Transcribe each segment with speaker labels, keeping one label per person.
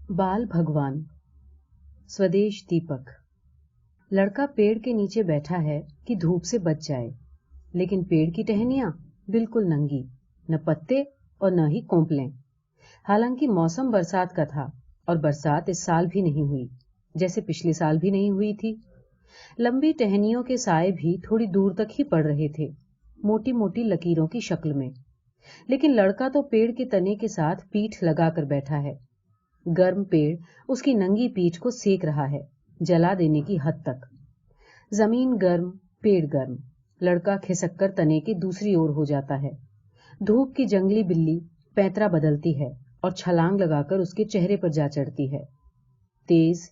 Speaker 1: बाल भगवान। स्वदेश दीपक। लड़का पेड़ के नीचे बैठा है कि धूप से बच जाए, लेकिन पेड़ की टहनियां बिल्कुल नंगी, न पत्ते और न ही कोंपलें। हालांकि मौसम बरसात का था और बरसात इस साल भी नहीं हुई, जैसे पिछले साल भी नहीं हुई थी। लंबी टहनियों के साए भी थोड़ी दूर तक ही पड़ रहे थे, मोटी मोटी लकीरों की शक्ल में। लेकिन लड़का तो पेड़ के तने के साथ पीठ लगाकर बैठा है। गर्म पेड़ उसकी नंगी पीठ को सेक रहा है, जला देने की हद तक। जमीन गर्म, पेड़ गर्म। लड़का खिसक कर तने के दूसरी ओर हो जाता है। धूप की जंगली बिल्ली पैंतरा बदलती है और छलांग लगाकर उसके चेहरे पर जा चढ़ती है। तेज,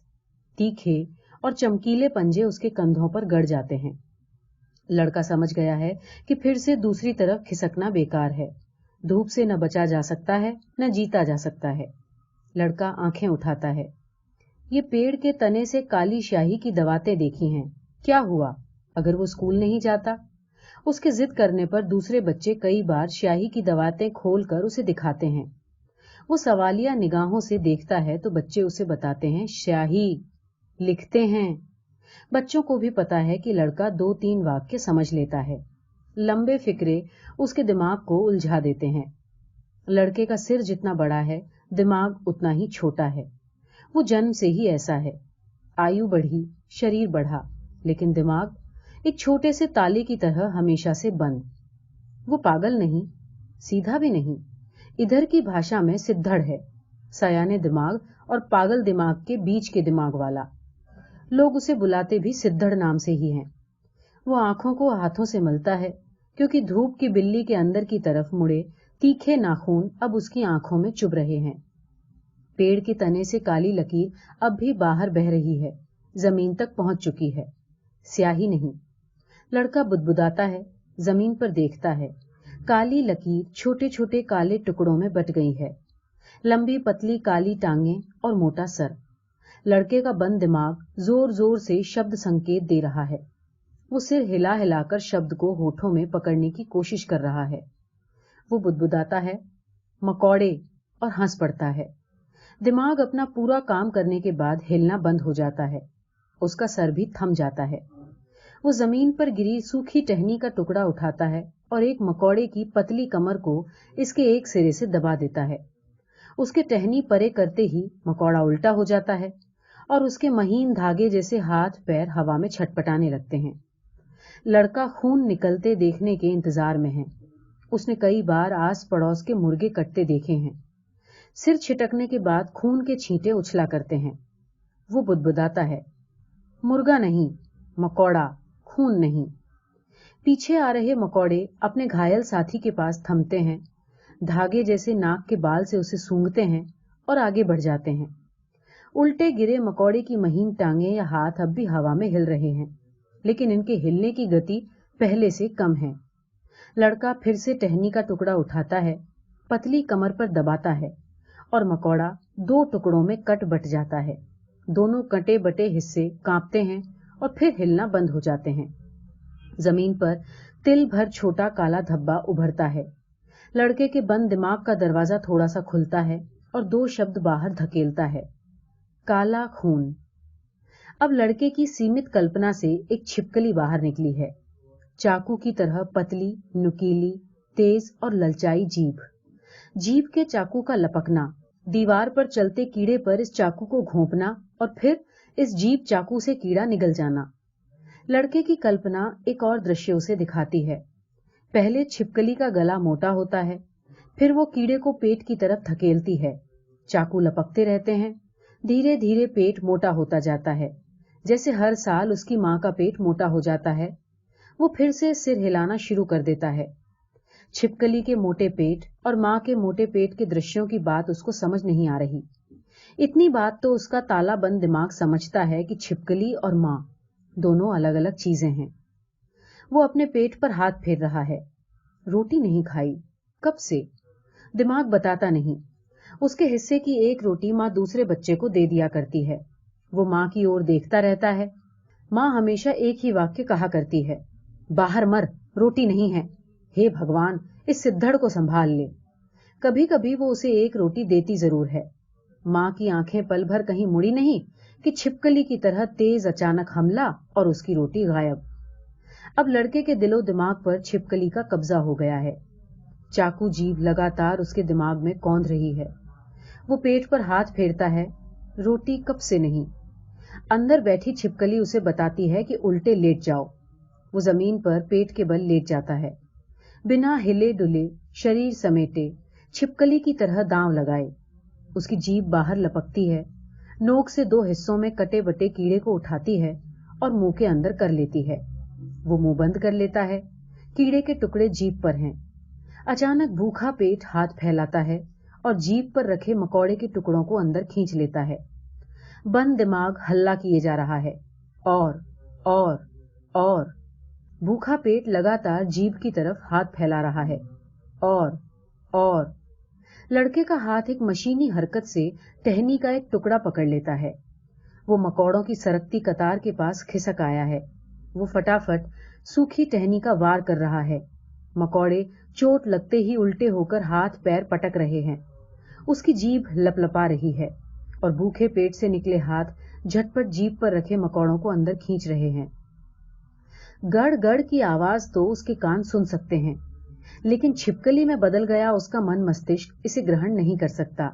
Speaker 1: तीखे और चमकीले पंजे उसके कंधों पर गड़ जाते हैं। लड़का समझ गया है कि फिर से दूसरी तरफ खिसकना बेकार है। धूप से न बचा जा सकता है, न जीता जा सकता है। लड़का आंखें उठाता है। ये पेड़ के तने से काली स्याही की दवातें देखी हैं। क्या हुआ अगर वो स्कूल नहीं जाता? उसके जिद करने पर दूसरे बच्चे कई बार स्याही की दवातें खोलकर उसे दिखाते हैं। वो सवालिया निगाहों से देखता है तो बच्चे उसे बताते हैं स्याही, लिखते हैं। बच्चों को भी पता है कि लड़का 2-3 वाक्य समझ लेता है। लंबे फिक्रे उसके दिमाग को उलझा देते हैं। लड़के का सिर जितना बड़ा है, दिमाग उतना ही छोटा है। वो जन्म से ही ऐसा है। आयु बढ़ी, शरीर बढ़ा, लेकिन दिमाग एक छोटे से ताले की तरह हमेशा से बंद। वो पागल नहीं, सीधा भी नहीं। इधर की भाषा में सिद्धड़ है, सयाने दिमाग और पागल दिमाग के बीच के दिमाग वाला। लोग उसे बुलाते भी सिद्धड़ नाम से ही हैं। वो आंखों को हाथों से मलता है, क्योंकि धूप की बिल्ली के अंदर की तरफ मुड़े तीखे नाखून अब उसकी आंखों में चुभ रहे हैं। पेड़ के तने से काली लकीर अब भी बाहर बह रही है, जमीन तक पहुंच चुकी है, स्याही नहीं। लड़का बुदबुदाता है, जमीन पर देखता है। काली लकीर छोटे छोटे काले टुकड़ों में बट गई है। लंबी पतली काली टांगें और मोटा सर। लड़के का बंद दिमाग जोर जोर से शब्द संकेत दे रहा है। वो सिर हिला हिलाकर शब्द को होठों में पकड़ने की कोशिश कर रहा है। वो बुदबुदाता है, मकौड़े, और हंस पड़ता है। दिमाग अपना पूरा काम करने के बाद हिलना बंद हो जाता है। उसका सर भी थम जाता है। वो जमीन पर गिरी सूखी टहनी का टुकड़ा उठाता है और एक मकौड़े की पतली कमर को इसके एक सिरे से दबा देता है। उसके टहनी परे करते ही मकौड़ा उल्टा हो जाता है और उसके महीन धागे जैसे हाथ पैर हवा में छटपटाने लगते हैं। लड़का खून निकलते देखने के इंतजार में है। उसने कई बार आस पड़ोस के मुर्गे कटते देखे हैं। सिर छिटकने के बाद खून के छींटे उछला करते हैं। वो बुदबुदाता है, मुर्गा नहीं, मकौड़ा, खून नहीं। पीछे आ रहे मकौड़े अपने घायल साथी के पास थमते हैं, धागे जैसे नाक के बाल से उसे सूंघते हैं और आगे बढ़ जाते हैं। उल्टे गिरे मकौड़े की महीन टांगें या हाथ अब भी हवा में हिल रहे हैं, लेकिन इनके हिलने की गति पहले से कम है। लड़का फिर से टहनी का टुकड़ा उठाता है, पतली कमर पर दबाता है और मकौड़ा 2 टुकड़ों में कट बट जाता है। दोनों कटे बटे हिस्से कांपते हैं और फिर हिलना बंद हो जाते हैं। जमीन पर तिल भर छोटा काला धब्बा उभरता है। लड़के के बंद दिमाग का दरवाजा थोड़ा सा खुलता है और 2 शब्द बाहर धकेलता है, काला खून। अब लड़के की सीमित कल्पना से एक छिपकली बाहर निकली है। चाकू की तरह पतली, नुकीली, तेज और ललचाई जीभ। जीभ के चाकू का लपकना, दीवार पर चलते कीड़े पर इस चाकू को घोंपना और फिर इस जीभ चाकू से कीड़ा निगल जाना। लड़के की कल्पना एक और दृश्य उसे दिखाती है। पहले छिपकली का गला मोटा होता है, फिर वो कीड़े को पेट की तरफ धकेलती है। चाकू लपकते रहते हैं। धीरे धीरे पेट मोटा होता जाता है, जैसे हर साल उसकी माँ का पेट मोटा हो जाता है। वो फिर से सिर हिलाना शुरू कर देता है। छिपकली के मोटे पेट और माँ के मोटे पेट के दृश्यों की बात उसको समझ नहीं आ रही। इतनी बात तो उसका ताला बंद दिमाग समझता है कि छिपकली और माँ दोनों अलग अलग चीजें हैं। वो अपने पेट पर हाथ फेर रहा है। रोटी नहीं खाई, कब से? दिमाग बताता नहीं। उसके हिस्से की एक रोटी माँ दूसरे बच्चे को दे दिया करती है। वो माँ की ओर देखता रहता है। माँ हमेशा एक ही वाक्य कहा करती है, बाहर मर, रोटी नहीं है। हे भगवान, इस सिद्धड़ को संभाल ले। कभी कभी वो उसे एक रोटी देती जरूर है, माँ की आंखें पल भर कहीं मुड़ी नहीं कि छिपकली की तरह तेज अचानक हमला और उसकी रोटी गायब। अब लड़के के दिलो दिमाग पर छिपकली का कब्जा हो गया है। चाकू जीभ लगातार उसके दिमाग में कौंध रही है। वो पेट पर हाथ फेरता है, रोटी कब से नहीं। अंदर बैठी छिपकली उसे बताती है कि उल्टे लेट जाओ। वो जमीन पर पेट के बल लेट जाता है, बिना हिले डुले, शरीर समेटे, छिपकली की तरह दांव लगाए। उसकी जीभ बाहर लपकती है, नोक से 2 हिस्सों में कटे बटे कीड़े को उठाती है और मुंह के अंदर कर लेती है। वो मुंह बंद कर लेता है, कीड़े के टुकड़े जीभ पर हैं। अचानक भूखा पेट हाथ फैलाता है और जीभ पर रखे मकोड़े के टुकड़ों को अंदर खींच लेता है। बंद दिमाग हल्ला किए जा रहा है, और भूखा पेट लगातार जीभ की तरफ हाथ फैला रहा है, और लड़के का हाथ एक मशीनी हरकत से टहनी का एक टुकड़ा पकड़ लेता है। वो मकोड़ों की सरकती कतार के पास खिसक आया है। वो फटाफट सूखी टहनी का वार कर रहा है। मकोड़े चोट लगते ही उल्टे होकर हाथ पैर पटक रहे हैं। उसकी जीभ लपलपा रही है और भूखे पेट से निकले हाथ झटपट जीभ पर रखे मकोड़ों को अंदर खींच रहे हैं। गड़ गड़ की आवाज तो उसके कान सुन सकते हैं, लेकिन छिपकली में बदल गया उसका मन मस्तिष्क इसे ग्रहण नहीं कर सकता।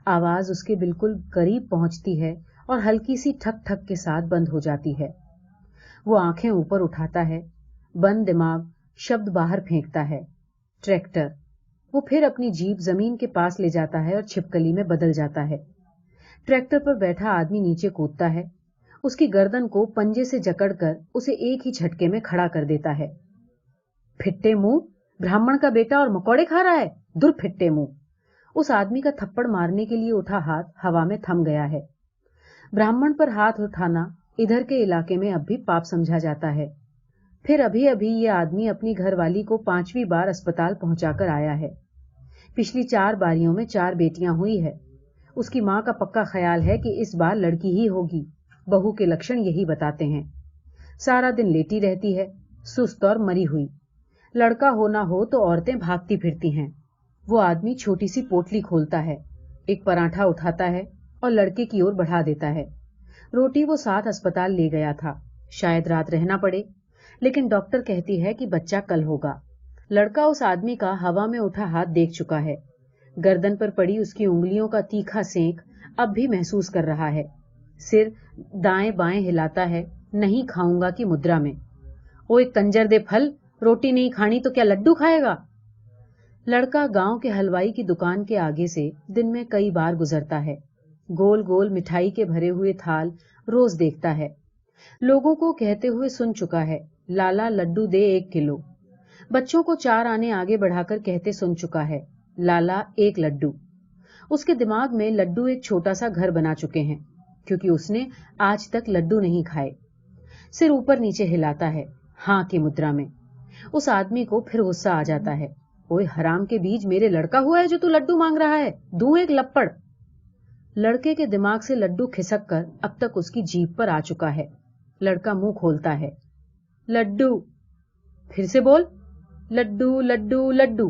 Speaker 1: आवाज उसके बिल्कुल करीब पहुंचती है और हल्की सी ठक ठक के साथ बंद हो जाती है। वो आंखें ऊपर उठाता है, बंद दिमाग शब्द बाहर फेंकता है, ट्रैक्टर। वो फिर अपनी जीभ जमीन के पास ले जाता है और छिपकली में बदल जाता है। ट्रैक्टर पर बैठा आदमी नीचे कूदता है, उसकी गर्दन को पंजे से जकड़कर उसे एक ही झटके में खड़ा कर देता है। फिट्टे मुंह, ब्राह्मण का बेटा और मकोड़े खा रहा है, दुर फिट्टे मुंह। उस आदमी का थप्पड़ मारने के लिए उठा हाथ हवा में थम गया है। ब्राह्मण पर हाथ उठाना इधर के इलाके में अब भी पाप समझा जाता है। फिर अभी अभी ये आदमी अपनी घरवाली को 5वीं बार अस्पताल पहुंचाकर आया है। पिछली 4 बारियों में 4 बेटियां हुई है। उसकी मां का पक्का ख्याल है कि इस बार लड़की ही होगी। बहू के लक्षण यही बताते हैं। सारा दिन लेटी रहती है, सुस्त और मरी हुई। लड़का हो ना हो तो औरतें भागती फिरती हैं। वो आदमी छोटी सी पोटली खोलता है, एक पराठा उठाता है और लड़के की ओर बढ़ा देता है। रोटी वो साथ अस्पताल ले गया था, शायद रात रहना पड़े, लेकिन डॉक्टर कहती है कि बच्चा कल होगा। लड़का उस आदमी का हवा में उठा हाथ देख चुका है। गर्दन पर पड़ी उसकी उंगलियों का तीखा सेंक अब भी महसूस कर रहा है। सिर दाएं बाएं हिलाता है, नहीं खाऊंगा की मुद्रा में। ओए कंजर दे फल, रोटी नहीं खानी तो क्या लड्डू खाएगा? लड़का गांव के हलवाई की दुकान के आगे से दिन में कई बार गुजरता है। गोल गोल मिठाई के भरे हुए थाल रोज देखता है। लोगों को कहते हुए सुन चुका है, लाला लड्डू दे 1 किलो। बच्चों को 4 आने आगे बढ़ाकर कहते सुन चुका है, लाला 1 लड्डू। उसके दिमाग में लड्डू एक छोटा सा घर बना चुके हैं, क्योंकि उसने आज तक लड्डू नहीं खाए। सिर ऊपर नीचे हिलाता है, हाँ की मुद्रा में। उस आदमी को फिर गुस्सा आ जाता है। ओए हराम के बीज, मेरे लड़का हुआ है जो तू लड्डू मांग रहा है? दूं एक लप्पड़। लड़के के दिमाग से लड्डू खिसक कर अब तक उसकी जीभ पर आ चुका है। लड़का मुंह खोलता है, लड्डू। फिर से बोल, लड्डू लड्डू लड्डू।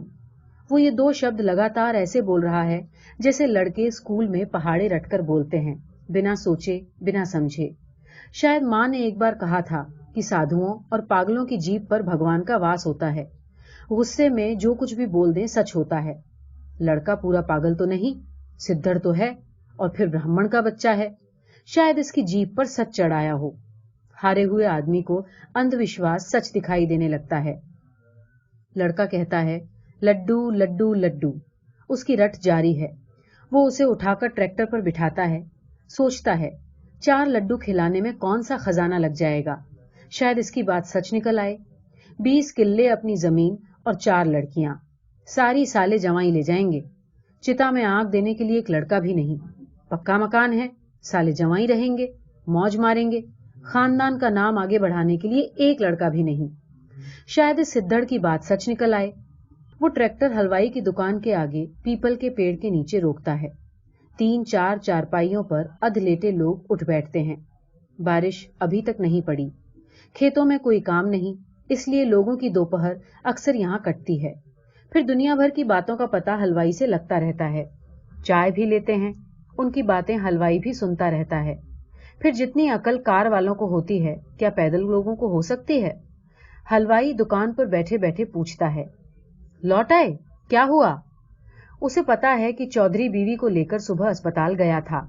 Speaker 1: वो ये 2 शब्द लगातार ऐसे बोल रहा है जैसे लड़के स्कूल में पहाड़े रटकर बोलते हैं, बिना सोचे बिना समझे। शायद माँ ने एक बार कहा था कि साधुओं और पागलों की जीभ पर भगवान का वास होता है। गुस्से में जो कुछ भी बोल दें सच होता है। लड़का पूरा पागल तो नहीं, सिद्धड़ तो है, और फिर ब्राह्मण का बच्चा है। शायद इसकी जीभ पर सच चढ़ आया हो। हारे हुए आदमी को अंधविश्वास सच दिखाई देने लगता है। लड़का कहता है, लड्डू लड्डू लड्डू। उसकी रट जारी है। वो उसे उठाकर ट्रैक्टर पर बिठाता है। सोचता है, 4 लड्डू खिलाने में कौन सा खजाना लग जाएगा। शायद इसकी बात सच निकल आए। 20 किल्ले अपनी जमीन और 4 लड़कियां, सारी साले जवाई ले जाएंगे। चिता में आग देने के लिए एक लड़का भी नहीं। पक्का मकान है, साले जवाई रहेंगे, मौज मारेंगे। खानदान का नाम आगे बढ़ाने के लिए एक लड़का भी नहीं। शायद इस सिद्धड़ की बात सच निकल आए। वो ट्रैक्टर हलवाई की दुकान के आगे पीपल के पेड़ के नीचे रोकता है। 3-4 चारपाइयों पर अधलेटे लोग उठ बैठते हैं। बारिश अभी तक नहीं पड़ी। खेतों में कोई काम नहीं, इसलिए लोगों की दोपहर अक्सर यहाँ कटती है। फिर दुनिया भर की बातों का पता हलवाई से लगता रहता है। चाय भी लेते हैं। ان کی باتیں हलवाई भी सुनता रहता है। फिर जितनी अकल कार वालों को होती है, क्या पैदल लोगों को हो सकती है? हलवाई दुकान पर बैठे बैठे पूछता है, लौट आए? क्या हुआ? उसे पता है कि चौधरी बीवी को लेकर सुबह अस्पताल गया था।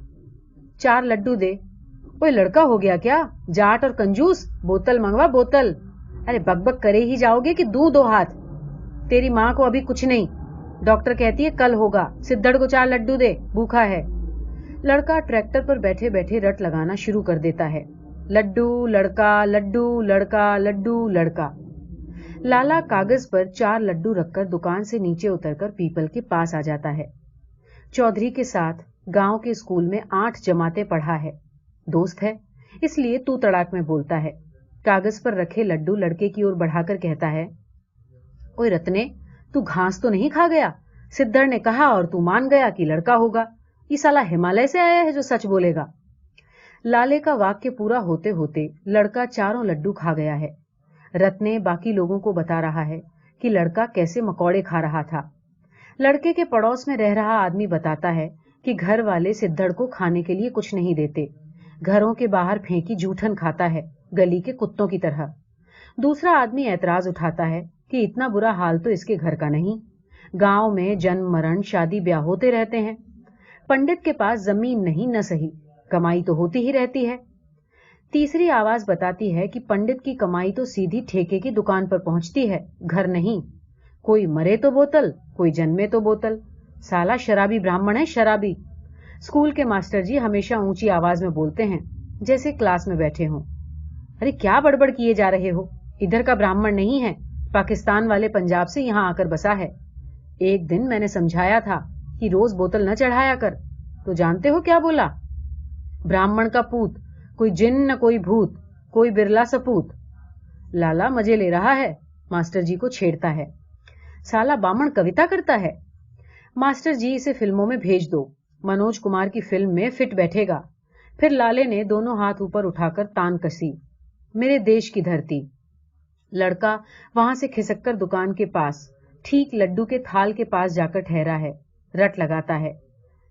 Speaker 1: 4 लड्डू दे। ओए लड़का हो गया क्या? जाट और कंजूस, बोतल मंगवा बोतल। अरे बकबक करे ही जाओगे कि दूं 2 हाथ? तेरी माँ को अभी कुछ नहीं, डॉक्टर कहती है कल होगा। सिद्धड़ को 4 लड्डू दे, भूखा है। लड़का ट्रैक्टर पर बैठे बैठे रट लगाना शुरू कर देता है, लड्डू लड़का लड्डू लड़का लड्डू लड़का। लाला कागज पर 4 लड्डू रखकर दुकान से नीचे उतरकर पीपल के पास आ जाता है। चौधरी के साथ गांव के स्कूल में 8 जमातें पढ़ा है, दोस्त है, इसलिए तू तड़ाक में बोलता है। कागज पर रखे लड्डू लड़के की ओर बढ़ाकर कहता है, ओए रत्ने, तू घास तो नहीं खा गया? सिद्धड़ ने कहा और तू मान गया कि लड़का होगा। ये साला हिमालय से आया है जो सच बोलेगा। लाले का वाक्य पूरा होते होते लड़का 4 लड्डू खा गया है। रत्ने बाकी लोगों को बता रहा है कि लड़का कैसे मकौड़े खा रहा था। लड़के के पड़ोस में रह रहा आदमी बताता है कि घर वाले सिद्धड़ को खाने के लिए कुछ नहीं देते, घरों के बाहर फेंकी जूठन खाता है, गली के कुत्तों की तरह। दूसरा आदमी ऐतराज उठाता है कि इतना बुरा हाल तो इसके घर का नहीं, गांव में जन्म मरण शादी ब्याह होते रहते हैं। पंडित के पास जमीन नहीं न सही, कमाई तो होती ही रहती है। तीसरी आवाज बताती है कि पंडित की कमाई तो सीधी ठेके की दुकान पर पहुंचती है, घर नहीं। कोई मरे तो बोतल, कोई जन्मे तो बोतल। साला शराबी ब्राह्मण है, शराबी। स्कूल के मास्टर जी हमेशा ऊंची आवाज में बोलते हैं, जैसे क्लास में बैठे हों। अरे क्या बड़बड़ किए जा रहे हो? इधर का ब्राह्मण नहीं है, पाकिस्तान वाले पंजाब से यहाँ आकर बसा है। एक दिन मैंने समझाया था कि रोज बोतल न चढ़ाया कर, तो जानते हो क्या बोला? ब्राह्मण का पूत, कोई जिन न कोई भूत, कोई बिरला सपूत। लाला मजे ले रहा है, मास्टर जी को छेड़ता है। साला बामण कविता करता है। मास्टर जी इसे फिल्मों में भेज दो, मनोज कुमार की फिल्म में फिट बैठेगा। फिर लाले ने दोनों हाथ ऊपर उठाकर तान कसी, मेरे देश की धरती। लड़का वहां से खिसक कर दुकान के पास ठीक लड्डू के थाल के पास जाकर ठहरा है, रट लगाता है,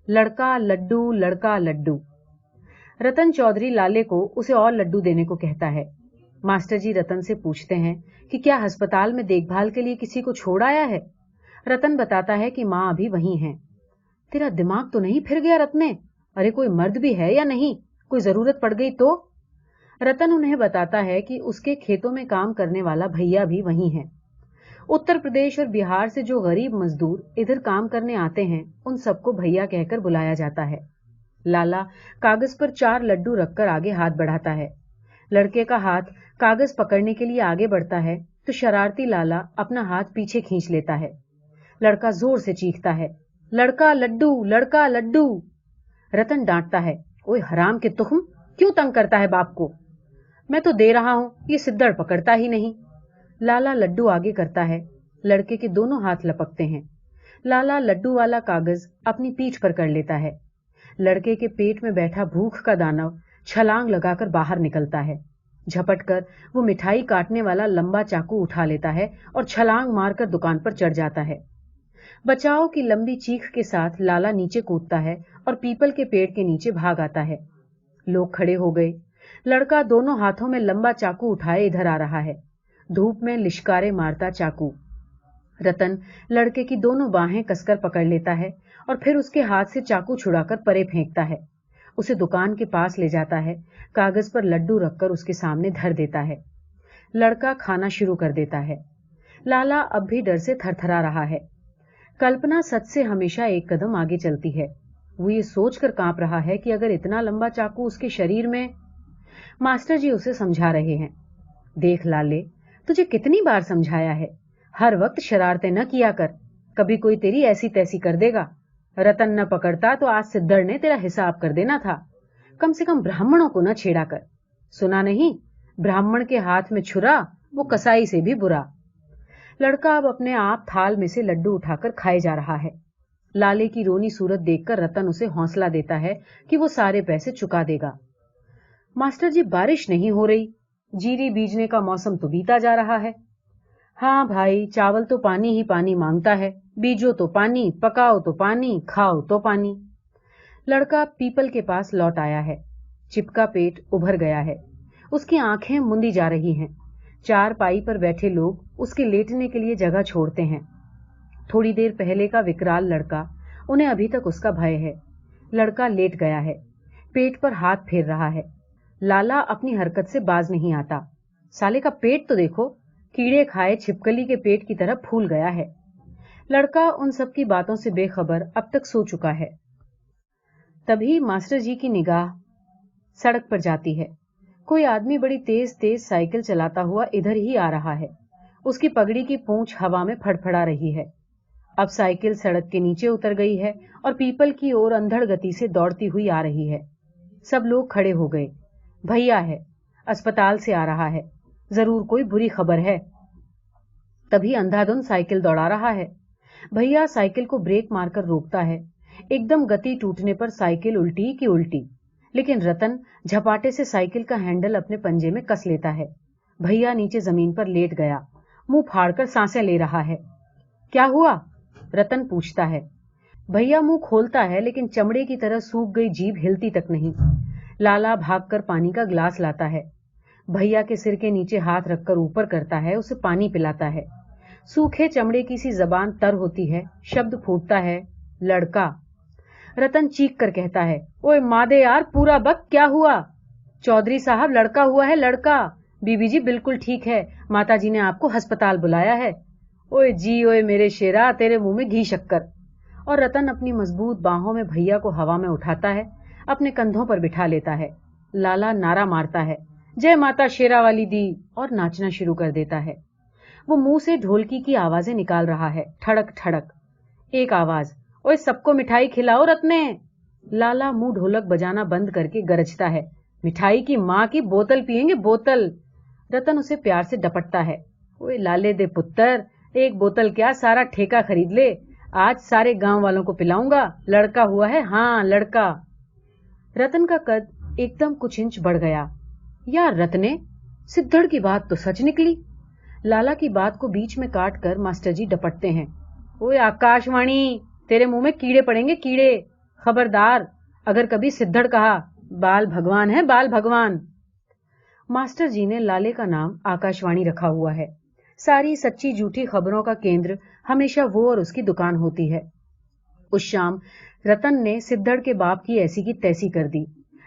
Speaker 1: लड़का लड्डू लड़का लड्डू। रतन चौधरी लाले को उसे और लड्डू देने को कहता है। मास्टर जी रतन से पूछते हैं कि क्या अस्पताल में देखभाल के लिए किसी को छोड़ आया है? रतन बताता है कि माँ अभी वहीं है। तेरा दिमाग तो नहीं फिर गया रत्ने? अरे कोई मर्द भी है या नहीं? कोई जरूरत पड़ गई तो? रतन उन्हें बताता है कि उसके खेतों में काम करने वाला भैया भी वहीं है। उत्तर प्रदेश और बिहार से जो गरीब मजदूर इधर काम करने आते हैं, उन सबको भैया कहकर बुलाया जाता है। लाला कागज पर 4 लड्डू रखकर आगे हाथ बढ़ाता है। लड़के का हाथ कागज पकड़ने के लिए आगे बढ़ता है तो शरारती लाला अपना हाथ पीछे खींच लेता है। लड़का जोर से चीखता है, लड़का लड्डू लड़का लड्डू। रतन डांटता है, ओए हराम के तुख्म, क्यों तंग करता है बाप को? मैं तो दे रहा हूं, ये सिद्धड़ पकड़ता ही नहीं। लाला लड्डू आगे करता है, लड़के के दोनों हाथ लपकते हैं। लाला लड्डू वाला कागज अपनी पीठ पर कर लेता है। लड़के के पेट में बैठा भूख का दानव छलांग लगाकर बाहर निकलता है। झपट कर वो मिठाई काटने वाला लंबा चाकू उठा लेता है और छलांग मारकर दुकान पर चढ़ जाता है। बचाव की लंबी चीख के साथ लाला नीचे कूदता है और पीपल के पेड़ के नीचे भाग आता है। लोग खड़े हो गए। लड़का दोनों हाथों में लंबा चाकू उठाए इधर आ रहा है, धूप में लिश्कारे मारता चाकू। रतन लड़के की दोनों बाहें कसकर पकड़ लेता है और फिर उसके हाथ से चाकू छुड़ाकर परे फेंकता है। उसे दुकान के पास ले जाता है, कागज पर लड्डू रखकर उसके सामने धर देता है। लड़का खाना शुरू कर देता है। लाला अब भी डर से थरथरा रहा है। कल्पना सच से हमेशा एक कदम आगे चलती है। वो ये सोचकर कांप रहा है कि अगर इतना लंबा चाकू उसके शरीर में। मास्टर जी उसे समझा रहे हैं, देख लाले, तुझे कितनी बार समझाया है, हर वक्त शरारतें न किया कर, कभी कोई तेरी ऐसी तैसी कर देगा। रतन न पकड़ता तो आज सिद्धड़ ने तेरा हिसाब कर देना था। कम से कम ब्राह्मणों को न छेड़ा कर। सुना नहीं, ब्राह्मण के हाथ में छुरा, वो कसाई से भी बुरा। लड़का अब अपने आप थाल में से लड्डू उठाकर खाए जा रहा है। लाले की रोनी सूरत देखकर रतन उसे हौसला देता है कि वो सारे पैसे चुका देगा। मास्टर जी, बारिश नहीं हो रही, जीरी बीजने का मौसम तो बीता जा रहा है। हाँ भाई, चावल तो पानी ही पानी मांगता है, बीजो तो पानी, पकाओ तो पानी, खाओ तो पानी। लड़का पीपल के पास लौट आया है। चिपका पेट उभर गया है, उसकी आंखें मुंदी जा रही हैं। चारपाई पर बैठे लोग उसके लेटने के लिए जगह छोड़ते हैं। थोड़ी देर पहले का विकराल लड़का, उन्हें अभी तक उसका भय है। लड़का लेट गया है, पेट पर हाथ फेर रहा है। लाला अपनी हरकत से बाज नहीं आता। साले का पेट तो देखो, कीड़े खाए छिपकली के पेट की तरह फूल गया है। लड़का उन सब की बातों से बेखबर अब तक सो चुका है। तभी मास्टर जी की निगाह सड़क पर जाती है। कोई आदमी बड़ी तेज तेज साइकिल चलाता हुआ इधर ही आ रहा है। उसकी पगड़ी की पूंछ हवा में फड़फड़ा रही है। अब साइकिल सड़क के नीचे उतर गई है और पीपल की ओर अंधड़ गति से दौड़ती हुई आ रही है। सब लोग खड़े हो गए। भैया है, अस्पताल से आ रहा है, जरूर कोई बुरी खबर है। तभी अंधाधुंध साइकिल दौड़ा रहा है। भैया साइकिल को ब्रेक मारकर रोकता है। एकदम गति टूटने पर साइकिल उल्टी की उल्टी, लेकिन रतन झपाटे से साइकिल का हैंडल अपने पंजे में कस लेता है। भैया नीचे जमीन पर लेट गया, मुंह फाड़कर सांसें ले रहा है। क्या हुआ? रतन पूछता है। भैया मुंह खोलता है, लेकिन चमड़े की तरह सूख गई जीभ हिलती तक नहीं। लाला भागकर पानी का गिलास लाता है, भैया के सिर के नीचे हाथ रखकर ऊपर करता है, उसे पानी पिलाता है। सूखे चमड़े की सी जबान तर होती है, शब्द फूटता है, लड़का। रतन चीख कर कहता है, ओए मादे यार, पूरा बक, क्या हुआ? चौधरी साहब, लड़का हुआ है, लड़का। बीबी जी बिल्कुल ठीक है, माता जी ने आपको अस्पताल बुलाया है। ओए जी, ओए मेरे शेरा, तेरे मुंह में घी शक्कर। और रतन अपनी मजबूत बाहों में भैया को हवा में उठाता है, अपने कंधों पर बिठा लेता है। लाला नारा मारता है, जय माता शेरा वाली दी, और नाचना शुरू कर देता है। वो मुंह से ढोलकी की आवाजें निकाल रहा है, ठड़क ठड़क। एक आवाज, ओए सबको मिठाई खिलाओ रत्ने। लाला मुंह ढोलक बजाना बंद करके गरजता है, मिठाई की माँ की, बोतल पिएंगे बोतल। रतन उसे प्यार से डपटता है, ओए लाले दे पुत्तर, एक बोतल क्या, सारा ठेका खरीद ले, आज सारे गांव वालों को पिलाऊंगा। लड़का हुआ है, हाँ लड़का। रतन का कद एकदम कुछ इंच बढ़ गया। यार रत्ने, सिद्धड़ की बात तो सच निकली। लाला की बात को बीच में काट कर मास्टर जी डपटते हैं, ओए आकाशवाणी, तेरे मुंह में कीड़े पड़ेंगे, कीड़े। खबरदार, अगर कभी सिद्धड़ कहा, बाल भगवान है, बाल भगवान। मास्टर जी ने लाले का नाम आकाशवाणी रखा हुआ है। सारी सच्ची झूठी खबरों का केंद्र हमेशा वो और उसकी दुकान होती है। उस शाम रतन ने सिद्धड़ के बाप की ऐसी की तैसी कर दी।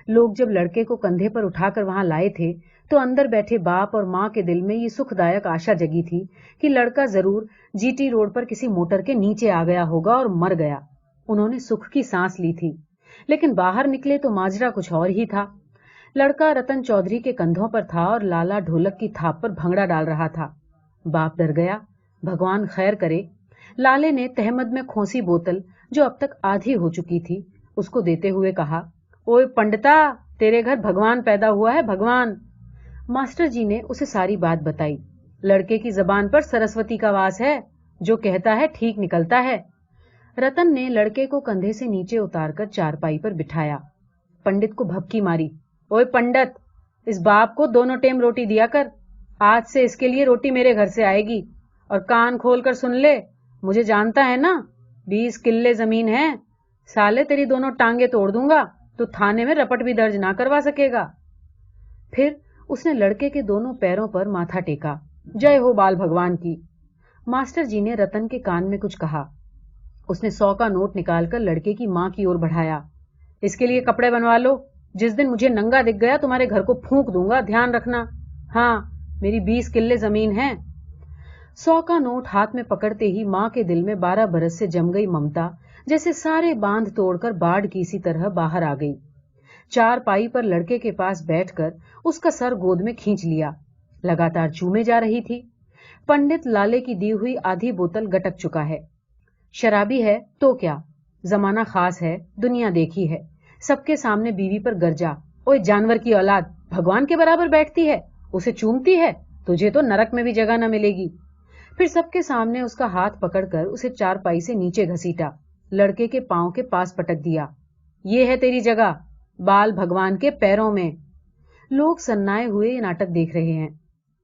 Speaker 1: लोग जब लड़के को कंधे पर उठाकर वहां लाए थे, तो अंदर बैठे बाप और मां के दिल में ये सुखदायक आशा जगी थी कि लड़का जरूर जीटी रोड पर किसी मोटर के नीचे आ गया होगा और मर गया। उन्होंने सुख की सांस ली थी, लेकिन बाहर निकले तो माजरा कुछ और ही था। लड़का रतन चौधरी के कंधों पर था और लाला ढोलक की थाप पर भंगड़ा डाल रहा था। बाप डर गया, भगवान खैर करे। लाले ने तहमद में खोसी बोतल, जो अब तक आधी हो चुकी थी, उसको देते हुए कहा, ओए पंडिता, तेरे घर भगवान पैदा हुआ है, भगवान। मास्टर जी ने उसे सारी बात बताई। लड़के की जबान पर सरस्वती का वास है, जो कहता है ठीक निकलता है। रतन ने लड़के को कंधे से नीचे उतारकर चारपाई पर बिठाया। पंडित को भपकी मारी, ओए पंडित, इस बाप को दोनों टेम रोटी दिया कर। आज से इसके लिए रोटी मेरे घर से आएगी। और कान खोल कर सुन ले, मुझे जानता है ना, 20 किल्ले जमीन है। साले तेरी दोनों टांगे तोड़ दूंगा, तो थाने में रपट भी दर्ज ना करवा सकेगा। फिर उसने लड़के के दोनों पैरों पर माथा टेका, जय हो बाल भगवान की। मास्टर जी ने रतन के कान में कुछ कहा। उसने 100 का नोट निकालकर लड़के की मां की ओर बढ़ाया, इसके लिए कपड़े बनवा लो, जिस दिन मुझे नंगा दिख गया तुम्हारे घर को फूंक दूंगा, ध्यान रखना। हाँ, मेरी 20 किल्ले जमीन है। 100 का नोट हाथ में पकड़ते ही मां के दिल में 12 बरस से जम गई ममता जैसे सारे बांध तोड़कर बाढ़ की सी तरह बाहर आ गई। चारपाई पर लड़के के पास बैठकर उसका सर गोद में खींच लिया, लगातार चूमे जा रही थी। पंडित लाले की दी हुई आधी बोतल गटक चुका है। शराबी है तो क्या, जमाना खास है, दुनिया देखी है। सबके सामने बीवी पर गरजा, ओए जानवर की औलाद, भगवान के बराबर बैठती है, उसे चूमती है, तुझे तो नरक में भी जगह न मिलेगी। फिर सबके सामने उसका हाथ पकड़कर उसे चारपाई से नीचे घसीटा, लड़के के पांव के पास पटक दिया, ये है तेरी जगह, बाल भगवान के पैरों में। लोग सन्नाए हुए ये नाटक देख रहे हैं।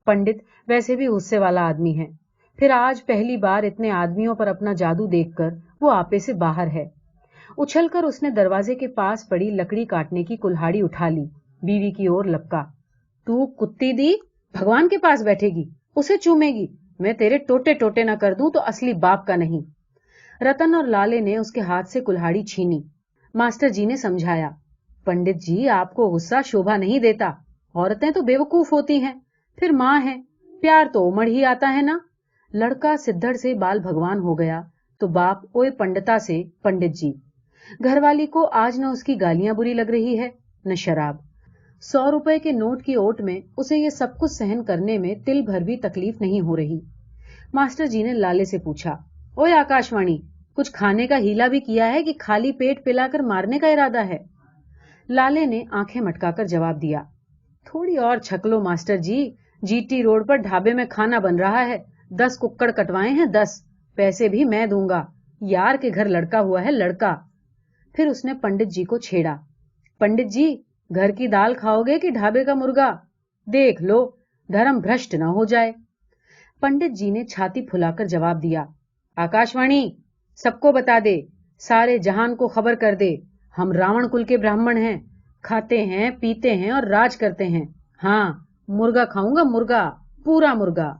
Speaker 1: पंडित वैसे भी गुस्से वाला आदमी है, फिर आज पहली बार इतने आदमियों पर अपना जादू देखकर वो आपे से बाहर है। उछलकर उसने दरवाजे के पास पड़ी लकड़ी काटने की कुल्हाड़ी उठा ली, बीवी की ओर लपका। तू कुत्ती दी भगवान के पास बैठेगी, उसे चूमेगी, मैं तेरे टोटे टोटे न कर दूं तो असली बाप का नहीं। रतन और लाले ने उसके हाथ से कुल्हाड़ी छीनी। मास्टर जी ने समझाया, पंडित जी आपको गुस्सा शोभा नहीं देता, औरतें तो बेवकूफ होती हैं, फिर माँ है, प्यार तो उमड़ ही आता है ना। लड़का सिद्धड़ से बाल भगवान हो गया तो बाप ओए पंडिता से पंडित जी। घरवाली को आज न उसकी गालियां बुरी लग रही है न शराब। 100 रुपए के नोट की ओट में उसे ये सब कुछ सहन करने में तिल भर भी तकलीफ नहीं हो रही। मास्टर जी ने लाले से पूछा, ओए आकाशवाणी, कुछ खाने का हीला भी किया है कि खाली पेट पिलाकर मारने का इरादा है? लाले ने आंखें मटकाकर जवाब दिया, थोड़ी और छक लो मास्टर जी, जीटी रोड पर ढाबे में खाना बन रहा है, 10 कुक्कड़ कटवाए हैं, 10 पैसे भी मैं दूंगा, यार के घर लड़का हुआ है, लड़का। फिर उसने पंडित जी को छेड़ा, पंडित जी घर की दाल खाओगे कि ढाबे का मुर्गा? देख लो धर्म भ्रष्ट न हो जाए। पंडित जी ने छाती फुलाकर जवाब दिया, आकाशवाणी सबको बता दे, सारे जहान को खबर कर दे, हम रावण कुल के ब्राह्मण हैं, खाते हैं पीते हैं और राज करते हैं। हाँ, मुर्गा खाऊंगा, मुर्गा, पूरा मुर्गा।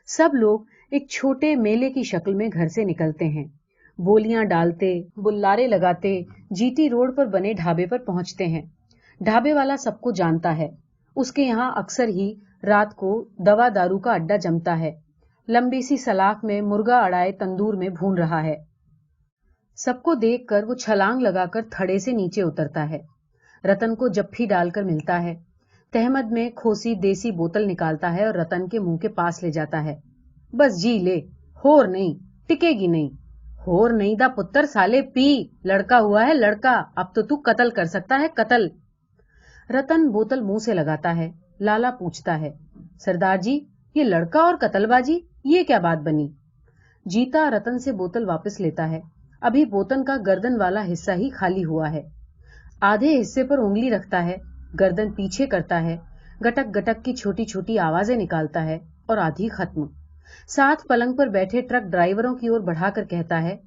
Speaker 1: सब लोग एक छोटे मेले की शक्ल में घर से निकलते हैं। बोलियां डालते, बुल्लारे लगाते जीटी रोड पर बने ढाबे पर पहुंचते हैं। ढाबे वाला सबको जानता है, उसके यहाँ अक्सर ही रात को दवा दारू का अड्डा जमता है। लंबी सी सलाख में मुर्गा अड़ाए तंदूर में भून रहा है। सबको देखकर वो छलांग लगाकर थड़े से नीचे उतरता है। रतन को जप्फी डालकर मिलता है। तहमद में खोसी देसी बोतल निकालता है और रतन के मुंह के पास ले जाता है। बस जी ले, होर नहीं, टिकेगी नहीं। होर नहीं दा पुत्र साले, पी, लड़का हुआ है लड़का, अब तो तू कत्ल कर सकता है, कत्ल। रतन बोतल मुंह से लगाता है। लाला पूछता है, सरदार जी ये लड़का और कत्लबाजी ये क्या बात बनी? जीता रतन से बोतल वापस लेता है। अभी बोतल का गर्दन वाला हिस्सा ही खाली हुआ है। आधे हिस्से पर उंगली रखता है, गर्दन पीछे करता है, गटक गटक की छोटी छोटी आवाजें निकालता है और आधी खत्म। साथ पलंग पर बैठे ट्रक ड्राइवरों की ओर बढ़ाकर कहता है,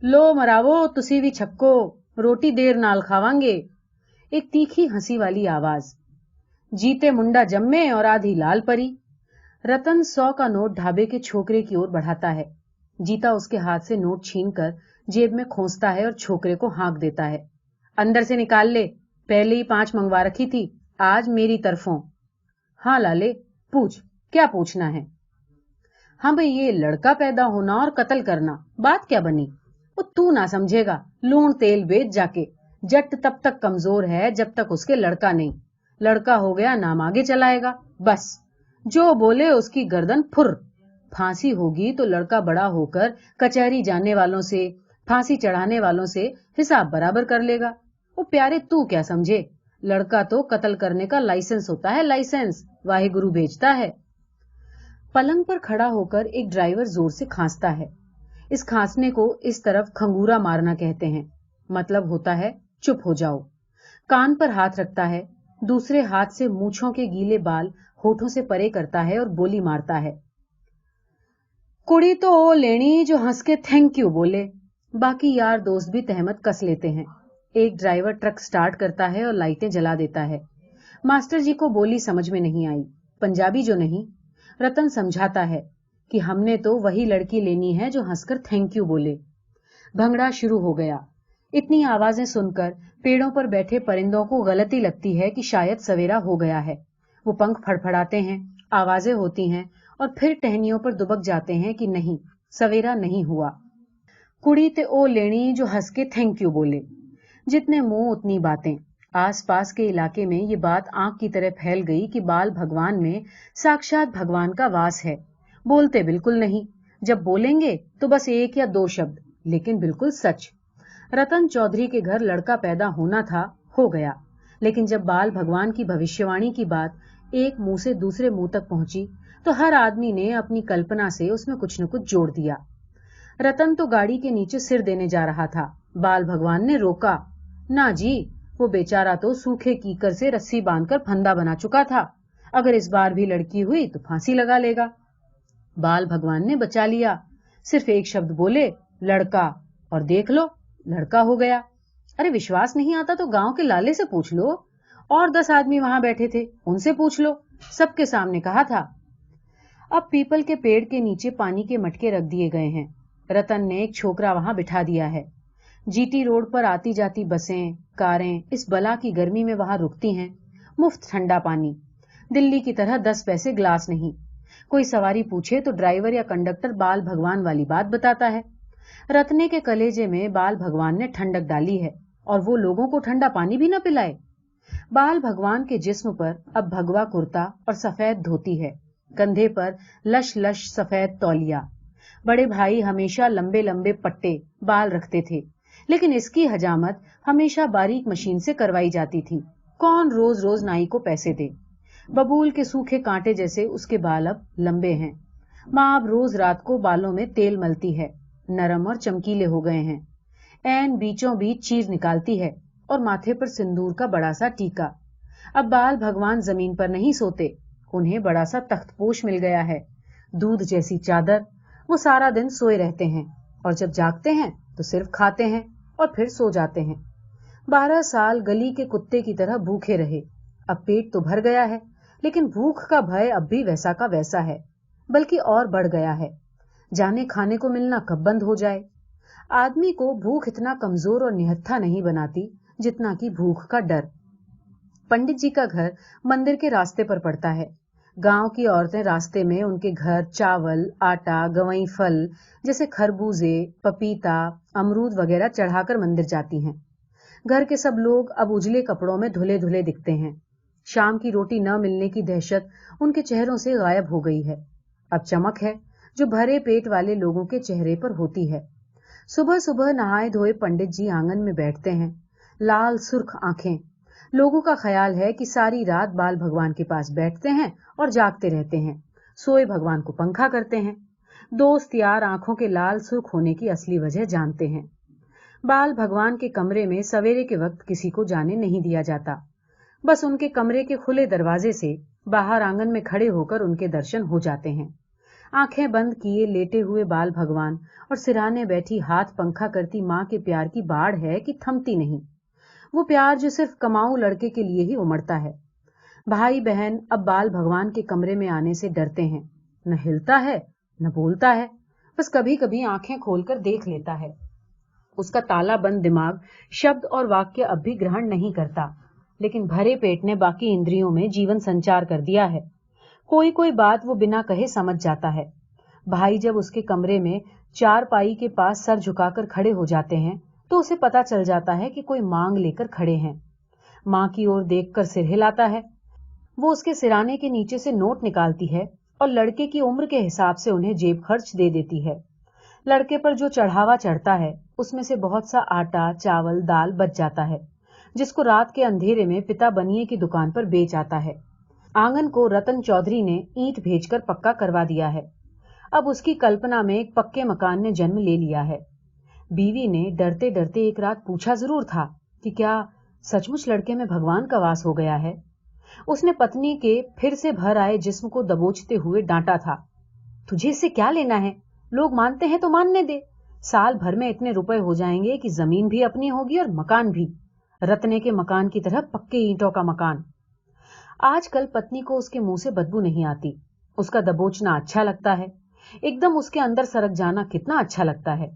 Speaker 1: लो मरावो तुसी भी छक्को, रोटी देर नाल खावांगे। एक तीखी हंसी वाली आवाज, जीते मुंडा जम्मे और आधी लाल परी। रतन 100 का नोट ढाबे के छोकरे की ओर बढ़ाता है। जीता उसके हाथ से नोट छीनकर जेब में खोसता है और छोकरे को हाँक देता है, अंदर से निकाल ले, पहले ही 5 मंगवा रखी थी, आज मेरी तरफों। हाँ लाले, पूछ, क्या पूछना है? हाँ भाई, ये लड़का पैदा होना और कत्ल करना बात क्या बनी? वो तू ना समझेगा, लूण तेल बेच जाके। जट तब तक कमजोर है जब तक उसके लड़का नहीं, लड़का हो गया नाम आगे चलाएगा, बस जो बोले उसकी गर्दन फुर। फांसी होगी तो लड़का बड़ा होकर कचहरी जाने वालों से, फांसी चढ़ाने वालों से हिसाब बराबर कर लेगा। वो प्यारे तू क्या समझे, लड़का तो कत्ल करने का लाइसेंस होता है, लाइसेंस वाहे गुरु भेजता है। पलंग पर खड़ा होकर एक ड्राइवर जोर से खांसता है। इस खांसने को इस तरफ खंगूरा मारना कहते हैं, मतलब होता है चुप हो जाओ। कान पर हाथ रखता है, दूसरे हाथ से मूंछों के गीले बाल होठों से परे करता है और बोली मारता है, कुड़ी तो ओ लेनी जो हंस के थैंक यू बोले। बाकी यार दोस्त भी तहमत कस लेते हैं। एक ड्राइवर ट्रक स्टार्ट करता है और लाइटें जला देता है। मास्टर जी को बोली समझ में नहीं आई, पंजाबी जो नहीं। रतन समझाता है कि हमने तो वही लड़की लेनी है जो हंसकर थैंक यू बोले। भंगड़ा शुरू हो गया। इतनी आवाजें सुनकर पेड़ों पर बैठे परिंदों को गलती लगती है कि शायद सवेरा हो गया है। वो पंख फड़फड़ाते हैं, आवाजें होती हैं और फिर टहनियों पर दुबक जाते हैं कि नहीं, सवेरा नहीं हुआ। कुड़ी ते ओ लेनी जो हंस के थैंक यू बोले। जितने मुंह उतनी बातें। आसपास के इलाके में ये बात आंख की तरह फैल गई कि बाल भगवान में साक्षात भगवान का वास है। बोलते बिल्कुल नहीं, जब बोलेंगे तो बस 1 या 2 शब्द, लेकिन बिल्कुल सच। रतन चौधरी के घर लड़का पैदा होना था, हो गया, लेकिन जब बाल भगवान की भविष्यवाणी की बात एक मुंह से दूसरे मुंह तक पहुंची तो हर आदमी ने अपनी कल्पना से उसमें कुछ न कुछ जोड़ दिया। रतन तो गाड़ी के नीचे सिर देने जा रहा था, बाल भगवान ने रोका। ना जी, वो बेचारा तो सूखे कीकर से रस्सी बांधकर फंदा बना चुका था, अगर इस बार भी लड़की हुई तो फांसी लगा लेगा। बाल भगवान ने बचा लिया, सिर्फ एक शब्द बोले, लड़का, और देख लो लड़का हो गया। अरे विश्वास नहीं आता तो गांव के लाले से पूछ लो, और 10 आदमी वहां बैठे थे, उनसे पूछ लो, सबके सामने कहा था। अब पीपल के पेड़ के नीचे पानी के मटके रख दिए गए हैं। रतन ने एक छोकरा वहां बिठा दिया है। जीटी रोड पर आती जाती बसें, कारें इस बला की गर्मी में वहां रुकती हैं। मुफ्त ठंडा पानी, दिल्ली की तरह 10 पैसे ग्लास नहीं। कोई सवारी पूछे तो ड्राइवर या कंडक्टर बाल भगवान वाली बात बताता है। रत्ने के कलेजे में बाल भगवान ने ठंडक डाली है, और वो लोगों को ठंडा पानी भी न पिलाए। बाल भगवान के जिस्म पर अब भगवा कुर्ता और सफेद धोती है, कंधे पर लश लश सफेद तौलिया। बड़े भाई हमेशा लंबे लंबे पट्टे बाल रखते थे, लेकिन इसकी हजामत हमेशा बारीक मशीन से करवाई जाती थी। कौन रोज रोज नाई को पैसे दे। बबूल के सूखे कांटे जैसे उसके बाल अब लंबे हैं। माँ अब रोज रात को बालों में तेल मलती है, नरम और चमकीले हो गए हैं। ऐन बीचों बीच चीर निकालती है, और माथे पर सिंदूर का बड़ा सा टीका। अब बाल भगवान जमीन पर नहीं सोते, उन्हें बड़ा सा तख्तपोश मिल गया है, दूध जैसी चादर। वो सारा दिन सोए रहते हैं, और जब जागते हैं तो सिर्फ खाते हैं और फिर सो जाते हैं। 12 साल गली के कुत्ते की तरह भूखे रहे। अब पेट तो भर गया है, लेकिन भूख का भय अब भी वैसा का वैसा है, बल्कि और बढ़ गया है। जाने खाने को मिलना कब बंद हो जाए। आदमी को भूख इतना कमजोर और निहत्था नहीं बनाती जितना कि भूख का डर। पंडित जी का घर मंदिर के रास्ते पर पड़ता है। गांव की औरतें रास्ते में उनके घर चावल, आटा, गवई फल जैसे खरबूजे, पपीता, अमरूद वगैरह चढ़ाकर मंदिर जाती हैं। घर के सब लोग अब उजले कपड़ों में धुले धुले दिखते हैं। शाम की रोटी न मिलने की दहशत उनके चेहरों से गायब हो गई है। अब चमक है जो भरे पेट वाले लोगों के चेहरे पर होती है। सुबह सुबह नहाए धोए पंडित जी आंगन में बैठते हैं, लाल सुर्ख आंखें। लोगों का ख्याल है कि सारी रात बाल भगवान के पास बैठते हैं और जागते रहते हैं, सोए भगवान को पंखा करते हैं। दोस्त यार आंखों के लाल सुर्ख होने की असली वजह जानते हैं। बाल भगवान के कमरे में सवेरे के वक्त किसी को जाने नहीं दिया जाता। बस उनके कमरे के खुले दरवाजे से बाहर आंगन में खड़े होकर उनके दर्शन हो जाते हैं। आंखें बंद किए लेटे हुए बाल भगवान और सिराने बैठी हाथ पंखा करती माँ के प्यार की बाढ़ है कि थमती नहीं। वो प्यार जो सिर्फ कमाऊ लड़के के लिए ही उमड़ता है। भाई बहन अब बाल भगवान के कमरे में आने से डरते हैं। न हिलता है न बोलता है, बस कभी कभी आंखें खोलकर देख लेता है। उसका ताला बंद दिमाग शब्द और वाक्य अब भी ग्रहण नहीं करता, लेकिन भरे पेट ने बाकी इंद्रियों में जीवन संचार कर दिया है। कोई कोई बात वो बिना कहे समझ जाता है। भाई जब उसके कमरे में चारपाई के पास सर झुकाकर खड़े हो जाते हैं तो उसे पता चल जाता है कि कोई मांग लेकर खड़े हैं। माँ की ओर देखकर सिर हिलाता है। वो उसके सिराने के नीचे से नोट निकालती है और लड़के की उम्र के हिसाब से उन्हें जेब खर्च दे देती है। लड़के पर जो चढ़ावा चढ़ता है उसमें से बहुत सा आटा, चावल, दाल बच जाता है, जिसको रात के अंधेरे में पिता बनिए की दुकान पर बेच आता है। आंगन को रतन चौधरी ने ईंट भेजकर पक्का करवा दिया है। अब उसकी कल्पना में एक पक्के मकान ने जन्म ले लिया है। बीवी ने डरते डरते एक रात पूछा जरूर था कि क्या सचमुच लड़के में भगवान का वास हो गया है। उसने पत्नी के फिर से भर आए जिस्म को दबोचते हुए डांटा था, तुझे इससे क्या लेना है? लोग मानते हैं तो मानने दे। साल भर में इतने रुपए हो जाएंगे कि जमीन भी अपनी होगी और मकान भी, रत्ने के मकान की तरह पक्के ईंटों का मकान। आजकल पत्नी को उसके मुंह से बदबू नहीं आती। उसका दबोचना अच्छा लगता है, एकदम उसके अंदर सरक जाना कितना अच्छा लगता है।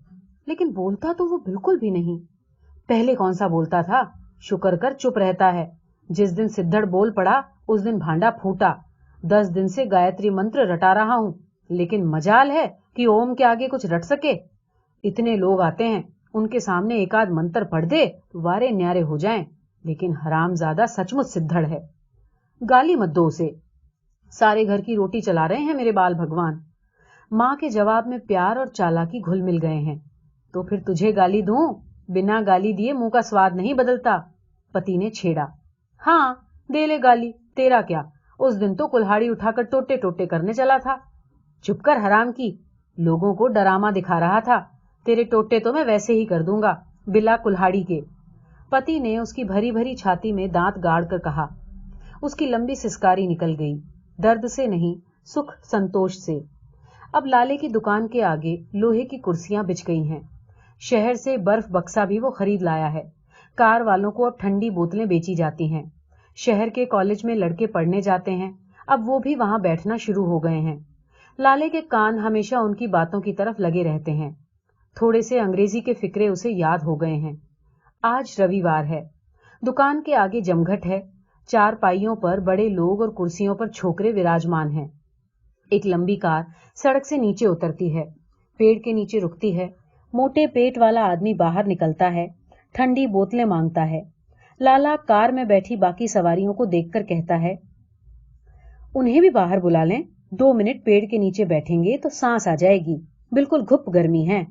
Speaker 1: लेकिन बोलता तो वो बिल्कुल भी नहीं। पहले कौन सा बोलता था, शुक्र कर चुप रहता है। जिस दिन सिद्धड़ बोल पड़ा उस दिन भांडा फूटा। 10 दिन से गायत्री मंत्र रटा रहा हूं, लेकिन मजाल है कि ओम के आगे कुछ रट सके। इतने लोग आते हैं, उनके सामने एक आध मंत्र पढ़ दे तो वारे न्यारे हो जाएं, लेकिन हरामजादा सचमुच सिद्धड़ है। गाली मत दो उसे, सारे घर की रोटी चला रहे हैं मेरे बाल भगवान। माँ के जवाब में प्यार और चालाकी घुल मिल गए हैं। तो फिर तुझे गाली दूं? बिना गाली दिए मुंह का स्वाद नहीं बदलता, पति ने छेड़ा। हाँ दे ले गाली, तेरा क्या, उस दिन तो कुल्हाड़ी उठाकर टोटे टोटे करने चला था। चुप कर हराम की, लोगों को डरामा दिखा रहा था। तेरे टोटे तो मैं वैसे ही कर दूंगा, बिला कुल्हाड़ी के। पति ने उसकी भरी भरी छाती में दांत गाड़ कर कहा। उसकी लंबी सिसकारी निकल गई, दर्द से नहीं सुख संतोष से। अब लाले की दुकान के आगे लोहे की कुर्सियां बिछ गई हैं। शहर से बर्फ बक्सा भी वो खरीद लाया है। कार वालों को अब ठंडी बोतलें बेची जाती हैं। शहर के कॉलेज में लड़के पढ़ने जाते हैं, अब वो भी वहां बैठना शुरू हो गए हैं। लाले के कान हमेशा उनकी बातों की तरफ लगे रहते हैं। थोड़े से अंग्रेजी के फिक्रे उसे याद हो गए हैं। आज रविवार है। दुकान के आगे जमघट है। चार पाइयों पर बड़े लोग और कुर्सियों पर छोकरे विराजमान हैं। एक लंबी कार सड़क से नीचे उतरती है, पेड़ के नीचे रुकती है। मोटे पेट वाला आदमी बाहर निकलता है, ठंडी बोतलें मांगता है। लाला कार में बैठी बाकी सवारियों को देखकर कहता है, उन्हें भी बाहर बुला लें, 2 मिनट पेड़ के नीचे बैठेंगे तो सांस आ जाएगी, बिल्कुल घुप गर्मी है।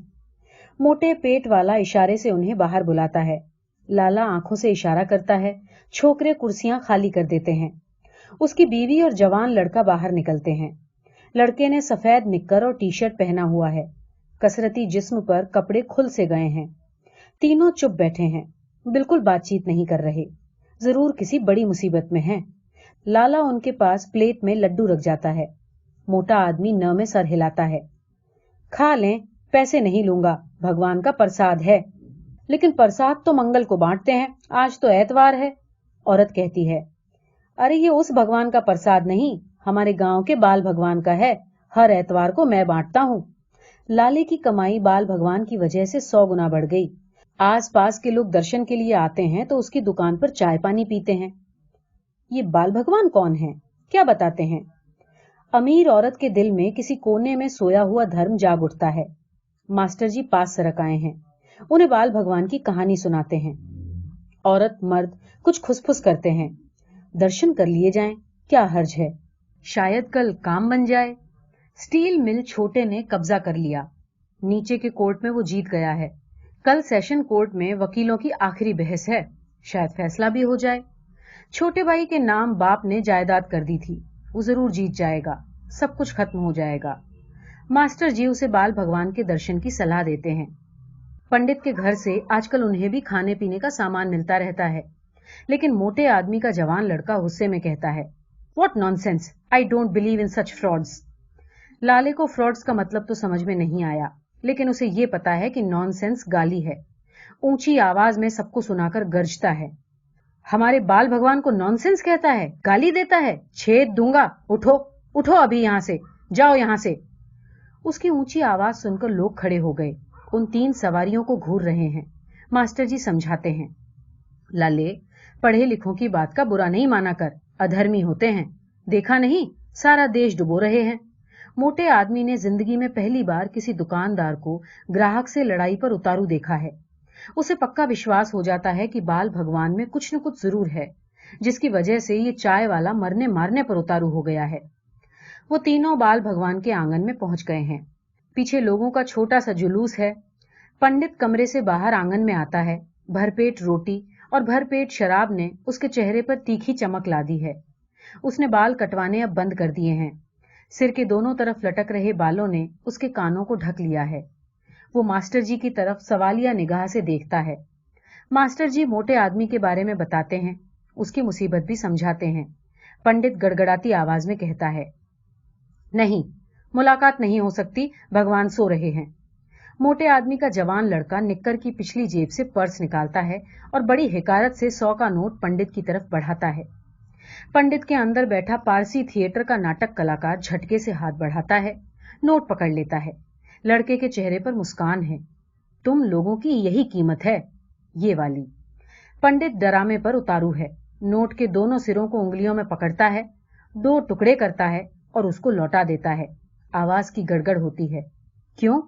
Speaker 1: मोटे पेट वाला इशारे से उन्हें बाहर बुलाता है। लाला आंखों से इशारा करता है, छोकरे कुर्सियां खाली कर देते हैं। उसकी बीवी और जवान लड़का बाहर निकलते हैं। लड़के ने सफेद निक्कर और टी शर्ट पहना हुआ है। कसरती जिस्म पर कपड़े खुल से गए हैं। तीनों चुप बैठे हैं, बिल्कुल बातचीत नहीं कर रहे। जरूर किसी बड़ी मुसीबत में हैं। लाला उनके पास प्लेट में लड्डू रख जाता है। मोटा आदमी न में सर हिलाता है। खा लें, पैसे नहीं लूंगा, भगवान का प्रसाद है। लेकिन प्रसाद तो मंगल को बांटते हैं, आज तो एतवार है। औरत कहती है, अरे ये उस भगवान का प्रसाद नहीं, हमारे गांव के बाल भगवान का है, हर एतवार को मैं बांटता हूँ। लाले की कमाई बाल भगवान की वजह से 100 गुना बढ़ गई। आस पास के लोग दर्शन के लिए आते हैं तो उसकी दुकान पर चाय पानी पीते हैं। ये बाल भगवान कौन है, क्या बताते हैं? अमीर औरत के दिल में किसी कोने में सोया हुआ धर्म जाग उठता है। मास्टर जी पास सरक आए हैं, उन्हें बाल भगवान की कहानी सुनाते हैं। औरत मर्द कुछ खुसफुस करते हैं। दर्शन कर लिए जाएं, क्या हर्ज है, शायद कल काम बन जाए। स्टील मिल छोटे ने कब्जा कर लिया। नीचे के कोर्ट में वो जीत गया है। कल सेशन कोर्ट में वकीलों की आखिरी बहस है, शायद फैसला भी हो जाए। छोटे भाई के नाम बाप ने जायदाद कर दी थी, वो जरूर जीत जाएगा, सब कुछ खत्म हो जाएगा। मास्टर जी उसे बाल भगवान के दर्शन की सलाह देते हैं। पंडित के घर से आजकल उन्हें भी खाने पीने का सामान मिलता रहता है। लेकिन मोटे आदमी का जवान लड़का गुस्से में कहता है, what nonsense, I don't believe in such frauds. लाले को फ्रॉड्स का मतलब तो समझ में नहीं आया, लेकिन उसे ये पता है कि नॉनसेंस गाली है। ऊंची आवाज में सबको सुनाकर गरजता है, हमारे बाल भगवान को नॉनसेंस कहता है, गाली देता है, छेद दूंगा, उठो उठो अभी यहां से, जाओ यहां से। उसकी ऊंची आवाज सुनकर लोग खड़े हो गए। उन 3 सवारियों को घूर रहे हैं। मास्टर जी समझाते हैं, लाले, पढ़े लिखों की बात का बुरा नहीं माना कर, अधर्मी होते हैं, देखा नहीं सारा देश डुबो रहे हैं। मोटे आदमी ने जिंदगी में पहली बार किसी दुकानदार को ग्राहक से लड़ाई पर उतारू देखा है। उसे पक्का विश्वास हो जाता है कि बाल भगवान में कुछ न कुछ जरूर है, जिसकी वजह से ये चाय वाला मरने मारने पर उतारू हो गया है। वो तीनों बाल भगवान के आंगन में पहुंच गए हैं। पीछे लोगों का छोटा सा जुलूस है। पंडित कमरे से बाहर आंगन में आता है। भरपेट रोटी और भरपेट शराब ने उसके चेहरे पर तीखी चमक ला दी है। उसने बाल कटवाने अब बंद कर दिए हैं। सिर के दोनों तरफ लटक रहे बालों ने उसके कानों को ढक लिया है। वो मास्टर जी की तरफ सवालिया निगाह से देखता है। मास्टर जी मोटे आदमी के बारे में बताते हैं, उसकी मुसीबत भी समझाते हैं। पंडित गड़गड़ाती आवाज में कहता है, नहीं, मुलाकात नहीं हो सकती, भगवान सो रहे हैं। मोटे आदमी का जवान लड़का निक्कर की पिछली जेब से पर्स निकालता है और बड़ी हिकारत से 100 का नोट पंडित की तरफ बढ़ाता है। पंडित के अंदर बैठा पारसी थिएटर का नाटक कलाकार झटके से हाथ बढ़ाता है, नोट पकड़ लेता है। लड़के के चेहरे पर मुस्कान है। तुम लोगों की यही कीमत है, ये वाली। पंडित डरामे पर उतारू है। नोट के दोनों सिरों को उंगलियों में पकड़ता है, 2 टुकड़े करता है और उसको लौटा देता है। आवाज की गड़गड़ होती है, क्यों,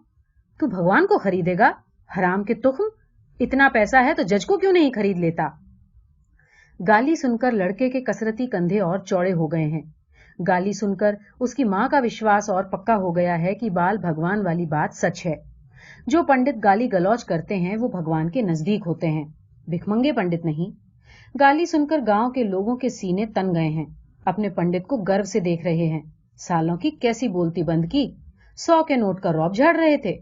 Speaker 1: तू भगवान को खरीदेगा, हराम के तुख्म, इतना पैसा है तो जज को क्यों नहीं खरीद लेता। गाली सुनकर लड़के के कसरती कंधे और चौड़े हो गए हैं। गाली सुनकर उसकी मां का विश्वास और पक्का हो गया है कि बाल भगवान वाली बात सच है। जो पंडित गाली गलौज करते हैं वो भगवान के नजदीक होते हैं, भिखमंगे पंडित नहीं। गाली सुनकर गांव के लोगों के सीने तन गए हैं। अपने पंडित को गर्व से देख रहे हैं। सालों की कैसी बोलती बंद की, 100 के नोट का रौब झाड़ रहे थे।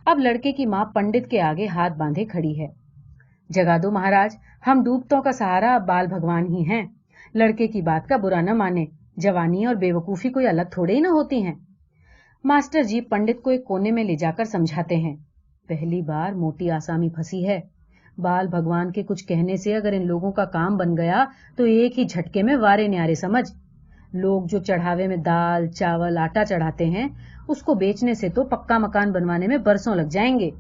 Speaker 1: अब लड़के की मां पंडित के आगे हाथ बांधे खड़ी है। जगा दो महाराज, हम डूबतों का सहारा अब बाल भगवान ही हैं। लड़के की बात का बुरा न माने, जवानी और बेवकूफी कोई अलग थोड़े ही न होती हैं। मास्टर जी पंडित को एक कोने में ले जाकर समझाते हैं, पहली बार मोटी आसामी फंसी है। बाल भगवान के कुछ कहने से अगर इन लोगों का काम बन गया तो एक ही झटके में वारे न्यारे समझ। लोग जो चढ़ावे में दाल चावल आटा चढ़ाते हैं उसको बेचने से तो पक्का मकान बनवाने में बरसों लग जाएंगे।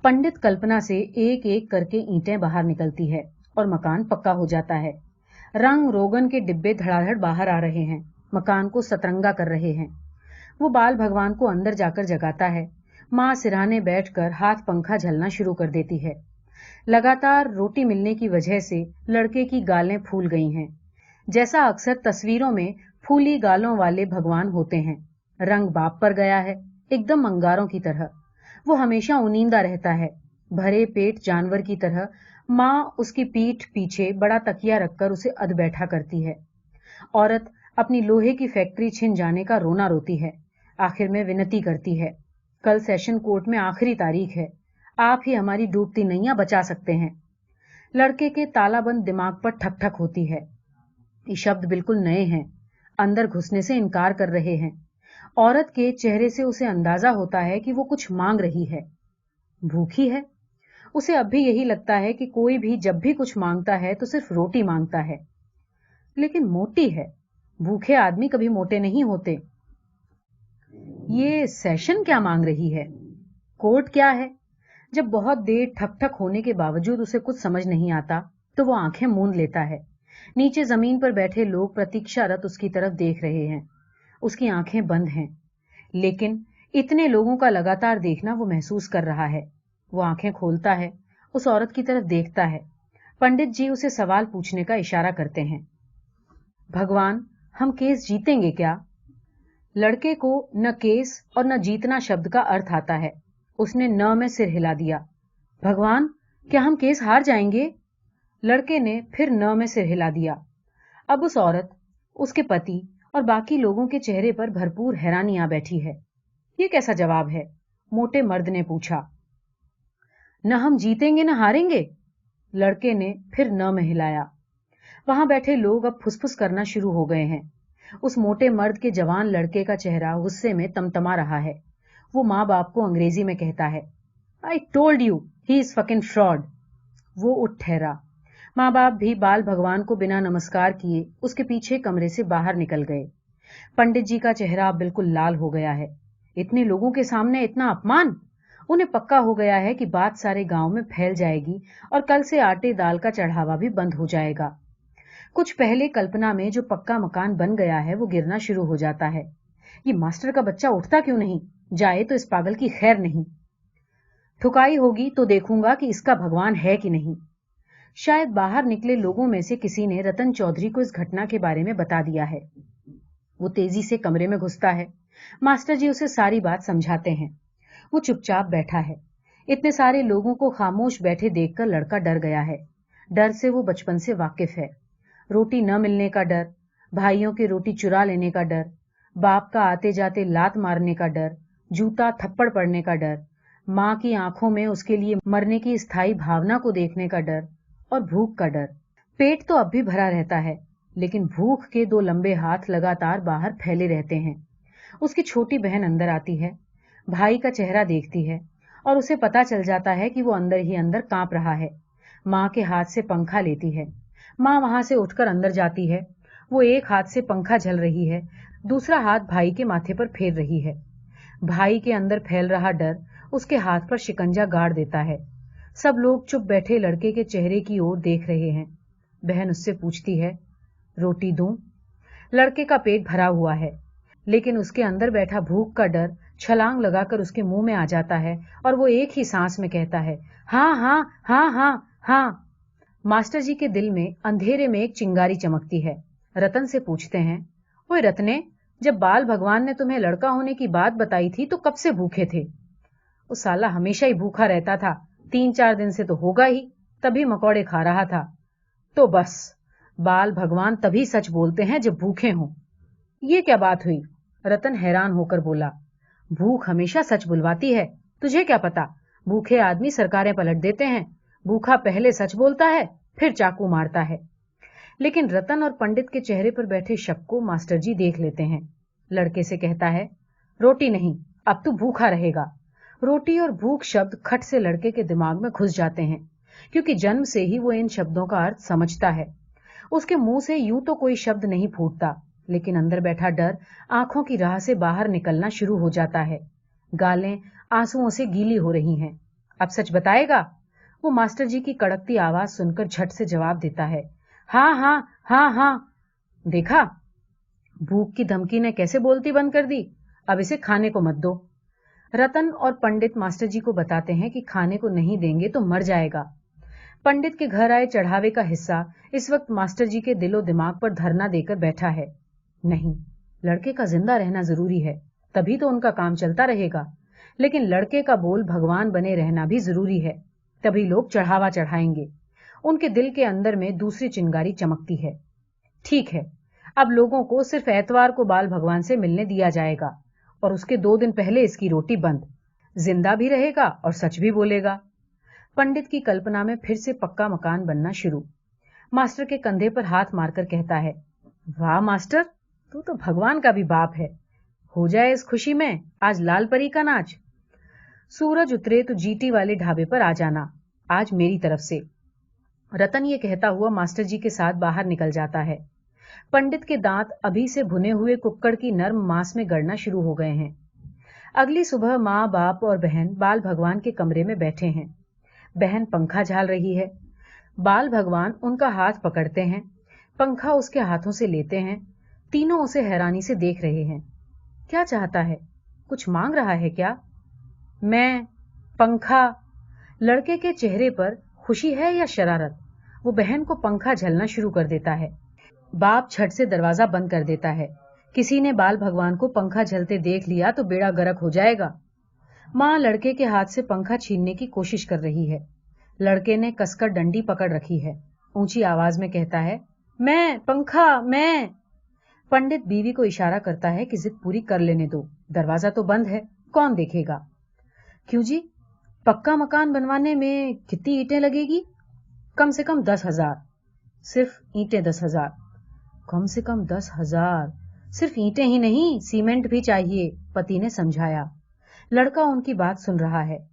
Speaker 1: पंडित कल्पना से एक एक करके ईंटें बाहर निकलती है और मकान पक्का हो जाता है। रंग रोगन के डिब्बे धड़ाधड़ बाहर आ रहे हैं, मकान को सतरंगा कर रहे हैं। वो बाल भगवान को अंदर जाकर जगाता है। माँ सिरहाने बैठकर हाथ पंखा झलना शुरू कर देती है। लगातार रोटी मिलने की वजह से लड़के की गालें फूल गई हैं, जैसा अक्सर तस्वीरों में फूली गालों वाले भगवान होते हैं। रंग बाप पर गया है, एकदम अंगारों की तरह। वो हमेशा उनींदा रहता है, भरे पेट जानवर की तरह। माँ उसकी पीठ पीछे बड़ा तकिया रखकर उसे अध बैठा करती है। औरत अपनी लोहे की फैक्ट्री छिन जाने का रोना रोती है। आखिर में विनती करती है, कल सेशन कोर्ट में आखिरी तारीख है, आप ही हमारी डूबती नैया बचा सकते हैं। लड़के के तालाबंद दिमाग पर ठक ठक होती है। ये शब्द बिल्कुल नए हैं, अंदर घुसने से इनकार कर रहे हैं। औरत के चेहरे से उसे अंदाजा होता है कि वो कुछ मांग रही है। भूखी है। उसे अब भी यही लगता है कि कोई भी जब भी कुछ मांगता है तो सिर्फ रोटी मांगता है। लेकिन मोटी है, भूखे आदमी कभी मोटे नहीं होते। ये सेशन क्या मांग रही है? कोर्ट क्या है? जब बहुत देर ठक ठक होने के बावजूद उसे कुछ समझ नहीं आता तो वो आंखें मूंद लेता है। नीचे जमीन पर बैठे लोग प्रतीक्षारत उसकी तरफ देख रहे हैं। उसकी आंखें बंद हैं, लेकिन इतने लोगों का लगातार देखना वो महसूस कर रहा है। वो आंखें खोलता है, उस औरत की तरफ देखता है। पंडित जी उसे सवाल पूछने का इशारा करते हैं। भगवान, हम केस जीतेंगे क्या? लड़के को न केस और न जीतना शब्द का अर्थ आता है। उसने न में सिर हिला दिया। भगवान, क्या हम केस हार जाएंगे? लड़के ने फिर न में सिर हिला दिया। अब उस औरत, उसके पति और बाकी लोगों के चेहरे पर भरपूर हैरानी आ बैठी है। ये कैसा जवाब है? मोटे मर्द ने पूछा। न हम जीतेंगे न हारेंगे? लड़के ने फिर न में हिलाया। वहां बैठे लोग अब फुसफुस करना शुरू हो गए हैं। उस मोटे मर्द के जवान लड़के का चेहरा गुस्से में तमतमा रहा है। वो माँ बाप को अंग्रेजी में कहता है, I told you he is fucking fraud. वो उठ ठहरा। माँ बाप भी बाल भगवान को बिना नमस्कार किए उसके पीछे कमरे से बाहर निकल गए। पंडित जी का चेहरा अब बिल्कुल लाल हो गया है। इतने लोगों के सामने इतना अपमान! उन्हें पक्का हो गया है कि बात सारे गांव में फैल जाएगी और कल से आटे दाल का चढ़ावा भी बंद हो जाएगा। कुछ पहले कल्पना में जो पक्का मकान बन गया है वो गिरना शुरू हो जाता है। ये मास्टर का बच्चा उठता क्यों नहीं? जाए तो इस पागल की खैर नहीं। ठुकाई होगी तो देखूंगा कि इसका भगवान है कि नहीं। शायद बाहर निकले लोगों में से किसी ने रतन चौधरी को इस घटना के बारे में बता दिया है। वो तेजी से कमरे में घुसता है। मास्टर जी उसे सारी बात समझाते हैं। वो चुपचाप बैठा है। इतने सारे लोगों को खामोश बैठे देखकर लड़का डर गया है। डर से वो बचपन से वाकिफ है। रोटी न मिलने का डर, भाइयों की रोटी चुरा लेने का डर, बाप का आते जाते लात मारने का डर, जूता थप्पड़ पड़ने का डर, माँ की आंखों में उसके लिए मरने की स्थायी भावना को देखने का डर और भूख का डर। पेट तो अब भी भरा रहता है, लेकिन भूख के दो लंबे हाथ लगातार बाहर फैले रहते हैं। उसकी छोटी बहन अंदर आती है, भाई का चेहरा देखती है और उसे पता चल जाता है कि वो अंदर ही अंदर कांप रहा है। माँ के हाथ से पंखा लेती है। माँ वहां से उठकर अंदर जाती है। वो एक हाथ से पंखा झल रही है, दूसरा हाथ भाई के माथे पर फेर रही है। भाई के अंदर फैल रहा डर उसके हाथ पर शिकंजा गाड़ देता है। सब लोग चुप बैठे लड़के के चेहरे की ओर देख रहे हैं। बहन उससे पूछती है, रोटी दूं? लड़के का पेट भरा हुआ है, लेकिन उसके अंदर बैठा भूख का डर छलांग लगाकर उसके मुंह में आ जाता है और वो एक ही सांस में कहता है, हाँ हाँ हाँ हाँ हाँ। मास्टर जी के दिल में अंधेरे में एक चिंगारी चमकती है। रतन से पूछते हैं, ओए रतने, जब बाल भगवान ने तुम्हें लड़का होने की बात बताई थी तो कब से भूखे थे? वो साला हमेशा ही भूखा रहता था, 3-4 दिन से तो होगा ही, तभी मकौड़े खा रहा था। तो बस, बाल भगवान तभी सच बोलते हैं जब भूखे हों। ये क्या बात हुई? रतन हैरान होकर बोला, भूख हमेशा सच बुलवाती है, तुझे क्या पता? भूखे आदमी सरकारें पलट देते हैं। भूखा पहले सच बोलता है, फिर चाकू मारता है। लेकिन रतन और पंडित के चेहरे पर बैठे शक को मास्टर जी देख लेते हैं। लड़के से कहता है, रोटी नहीं, अब तू भूखा रहेगा। रोटी और भूख शब्द खट से लड़के के दिमाग में घुस जाते हैं, क्योंकि जन्म से ही वो इन शब्दों का अर्थ समझता है। उसके मुंह से यूं तो कोई शब्द नहीं फूटता, लेकिन अंदर बैठा डर आंखों की राह से बाहर निकलना शुरू हो जाता है। गालें आंसुओं से गीली हो रही हैं। अब सच बताएगा? वो मास्टर जी की कड़कती आवाज सुनकर झट से जवाब देता है, हाँ हाँ हाँ हाँ। देखा, भूख की धमकी ने कैसे बोलती बंद कर दी। अब इसे खाने को मत दो। रतन और पंडित मास्टर जी को बताते हैं कि खाने को नहीं देंगे तो मर जाएगा। पंडित के घर आए चढ़ावे का हिस्सा इस वक्त मास्टर जी के दिलो दिमाग पर धरना देकर बैठा है। नहीं, लड़के का जिंदा रहना जरूरी है, तभी तो उनका काम चलता रहेगा। लेकिन लड़के का बोल भगवान बने रहना भी जरूरी है, तभी लोग चढ़ावा चढ़ाएंगे। उनके दिल के अंदर में दूसरी चिंगारी चमकती है। ठीक है, अब लोगों को सिर्फ एतवार को बाल भगवान से मिलने दिया जाएगा, और उसके 2 दिन पहले इसकी रोटी बंद। जिंदा भी रहेगा और सच भी बोलेगा। पंडित की कल्पना में फिर से पक्का मकान बनना शुरू। मास्टर के कंधे पर हाथ मारकर कहता है, वाह मास्टर, तू तो भगवान का भी बाप है। हो जाए इस खुशी में आज लाल परी का नाच। सूरज उतरे तो जीटी वाले ढाबे पर आ जाना, आज मेरी तरफ से। रतन ये कहता हुआ मास्टर जी के साथ बाहर निकल जाता है। पंडित के दांत अभी से भुने हुए कुक्कड़ की नर्म मांस में गड़ना शुरू हो गए हैं। अगली सुबह माँ, बाप और बहन बाल भगवान के कमरे में बैठे हैं। बहन पंखा झाल रही है। बाल भगवान उनका हाथ पकड़ते हैं, पंखा उसके हाथों से लेते हैं। तीनों उसे हैरानी से देख रहे हैं। क्या चाहता है? कुछ मांग रहा है क्या? मैं, पंखा। लड़के के चेहरे पर खुशी है या शरारत? वो बहन को पंखा झलना शुरू कर देता है। बाप झट से दरवाजा बंद कर देता है। किसी ने बाल भगवान को पंखा झलते देख लिया तो बेड़ा गर्क हो जाएगा। माँ लड़के के हाथ से पंखा छीनने की कोशिश कर रही है। लड़के ने कसकर डंडी पकड़ रखी है। ऊंची आवाज में कहता है, मैं, पंखा, मैं। पंडित बीवी को इशारा करता है कि जिद पूरी कर लेने दो, दरवाजा तो बंद है, कौन देखेगा। क्यों जी, पक्का मकान बनवाने में कितनी ईंटें लगेगी? कम से कम 10,000। सिर्फ ईंटें 10,000? कम से कम 10,000। सिर्फ ईंटें ही नहीं, सीमेंट भी चाहिए, पति ने समझाया। लड़का उनकी बात सुन रहा है।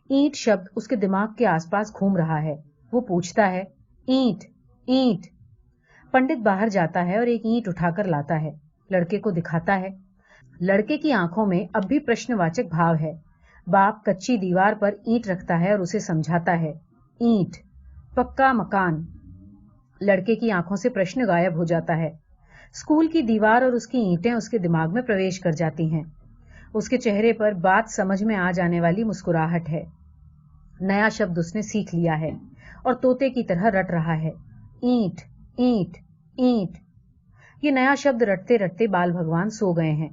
Speaker 1: ईंट शब्द उसके दिमाग के आसपास घूम रहा है। वो पूछता है, ईंट, ईंट। पंडित बाहर जाता है और एक ईंट उठाकर लाता है, लड़के को दिखाता है। लड़के की आंखों में अब भी प्रश्नवाचक भाव है। बाप कच्ची दीवार पर ईंट रखता है और उसे समझाता है, ईंट, पक्का मकान। लड़के की आंखों से प्रश्न गायब हो जाता है। स्कूल की दीवार और उसकी ईंटें उसके दिमाग में प्रवेश कर जाती हैं। उसके चेहरे पर बात समझ में आ जाने वाली मुस्कुराहट है। नया शब्द उसने सीख लिया है और तोते की तरह रट रहा है, ईंट, ईंट, ईंट। ये नया शब्द रटते रटते बाल भगवान सो गए हैं।